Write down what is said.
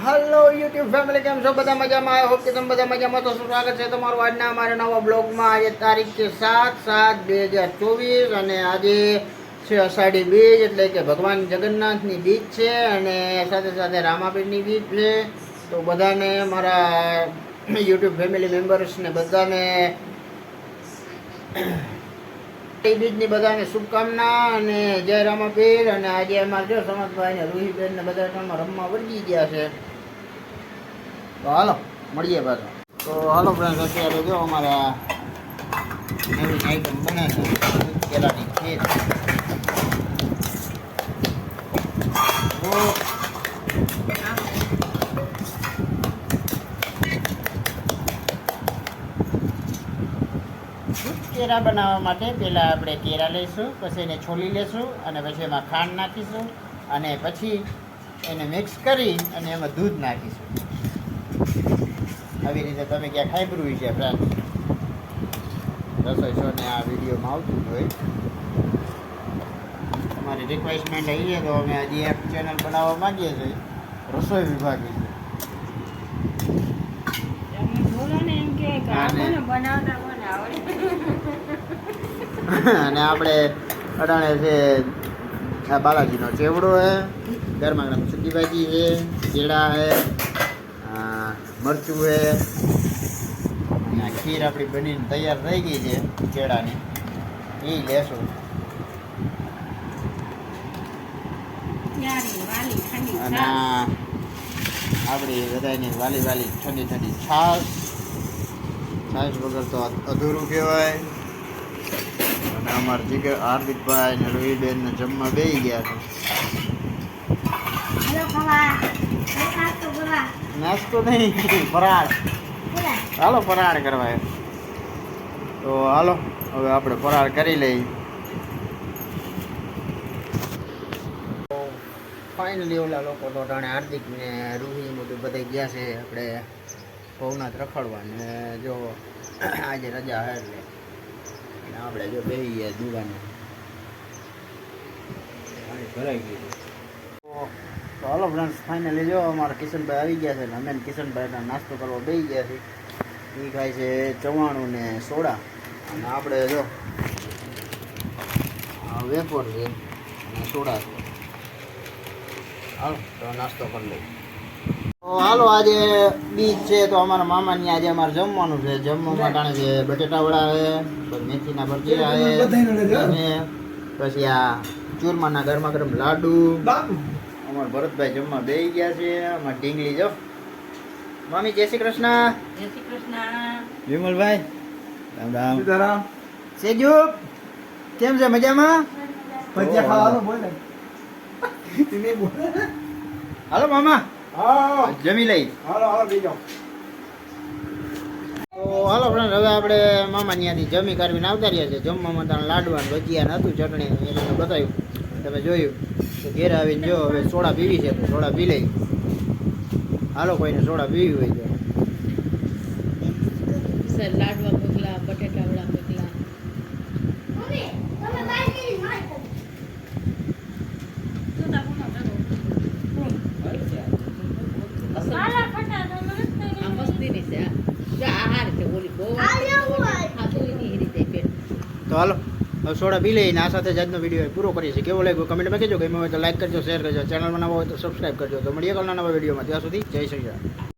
Hello YouTube family, કેમ છો? બધા મજામાં? આઈ હોપ કે તમે બધા મજામાં તો સ્વાગત છે તમારું આજના અમારા નવા બ્લોગમાં. આજે તારીખ છે 7/7/2024 અને આજે છે અષાઢી બીજ, એટલે કે ભગવાન જગન્નાથની બીજ છે અને સાથે સાથે રામાપીરની બીજ છે. તો બધાને મારા યુટ્યુબ ફેમિલી મેમ્બર્સને બધાને બીજની બધાને શુભકામના અને જય રામાપીર. અને આજે અમારે જો સમજભાઈ ને રૂહીબેન ને બધા રમવા વળગી ગયા છે. તો હાલો મળીએ પાછા. તો હાલો ફ્રેન્ડ, અત્યારે જો અમારા નવી આઈટમ બને છે કેળાની ખીર. કેળા બનાવવા માટે પહેલાં આપણે કેળા લઈશું, પછી એને છોલી લેશું અને પછી એમાં ખાંડ નાખીશું અને પછી એને મિક્સ કરી અને એમાં દૂધ નાખીશું. આવી રીતે તમે ક્યાં ખાઈબરું છે ફ્રેન્ડ, રસોઈ શો ને આ વિડીયોમાં આવતું જ હોય. તમારી રિક્વેસ્ટમેન્ટ આવી તો અમે હજી એક ચેનલ બનાવવા માંગીએ છીએ, રસોઈ વિભાગી છે. અને આપણે અડાણે છે આ બાલાજીનો ચેવડો છે, ગરમા ગરમ સબ્જી ભાજી છે, કેળા છે, મરચું છે. આ ખીર આપણી બનીને તૈયાર થઈ ગઈ છે કેળાની, એ લેશું. અને આપણી બધાની વાલી વાલી ઠંડી ઠંડી છાશ વગર તો અધૂરું કહેવાય. અને અમારા જીગર હાર્દિકભાઈ ને રવિબેન ને જમવા બેસી ગયા છે. નાસ્તો નહીં, ફરાળ. હાલો ફરાળ કરવા. તો હાલો હવે આપણે ફરાળ કરી લઈએ. ફાઇનલી ઓલા લોકો તો ટાણે હાર્દિક ને રૂહી બધું બધા ગયા છે આપણે ભવનાથ રખડવા. ને જો આજે રજા છે એટલે આપણે જો બેસી ગયા દુકાને, ભરાઈ ગયું. તો હાલો ફ્રેન્ડ્સ, ફાઇનલી જો અમારા કિશનભાઈ આવી ગયા છે ને અમે કિશનભાઈના નાસ્તો કરવા બેસી ગયા છે. એ ખાય છે ચવાણું ને સોડા અને આપણે જો વેફર છે અને સોડા છે. હાલો તો નાસ્તો કરી લઈએ. તો હાલો, આજે બીજ છે તો અમારા મામાની આજે અમારે જમવાનું છે. જમવામાં ટાણે છે બટેટા વડા છે, પછી મેથીના ભજીયા છે, પછી આ ચૂરમાના ગરમા ગરમ લાડુ. અમારા ભરતભાઈ જમવા બેસી ગયા છે. અમારા ઢીંગલી જો મામી જય શ્રી કૃષ્ણ. જય શ્રી કૃષ્ણ. વિમલભાઈ રામ રામ. સીતારામ. સેજુ કેમ છે? મજામાં? ભજીયા ખાવાનું બોલે. હાલો મામા જમી લઈ. હાલો બીજો. તો હાલો ફ્રેન્ડ, હવે આપણે મામા ત્યાંથી જમી કાઢવીને આવતા રહ્યા છે. જમવામાં ત્યાં લાડવા ભજીયા હતું, ચટણી એ તમને બતાવ્યું, તમે જોયું. તો ઘેર આવીને જો હવે સોડા પીવી છે તો સોડા પી લઈ. હાલો કોઈને સોડા પીવી હોય તો. સર લાડવા મોકલા, બટેટા વડા મોકલા. તો હાલો હવે સોડા પી લઈને આ સાથે જ આજનો વિડીયો પૂરો કરીએ છીએ. કેવો લાગ્યો કમેન્ટમાં કહેજો. ગમ્યો હોય તો લાઈક કરજો, શેર કરજો, ચેનલ બનાવવા હોય તો સબસ્ક્રાઈબ કરજો. તો મળીએ કાલના નવા વિડીયોમાં. ત્યાં સુધી જય શ્રી રામ.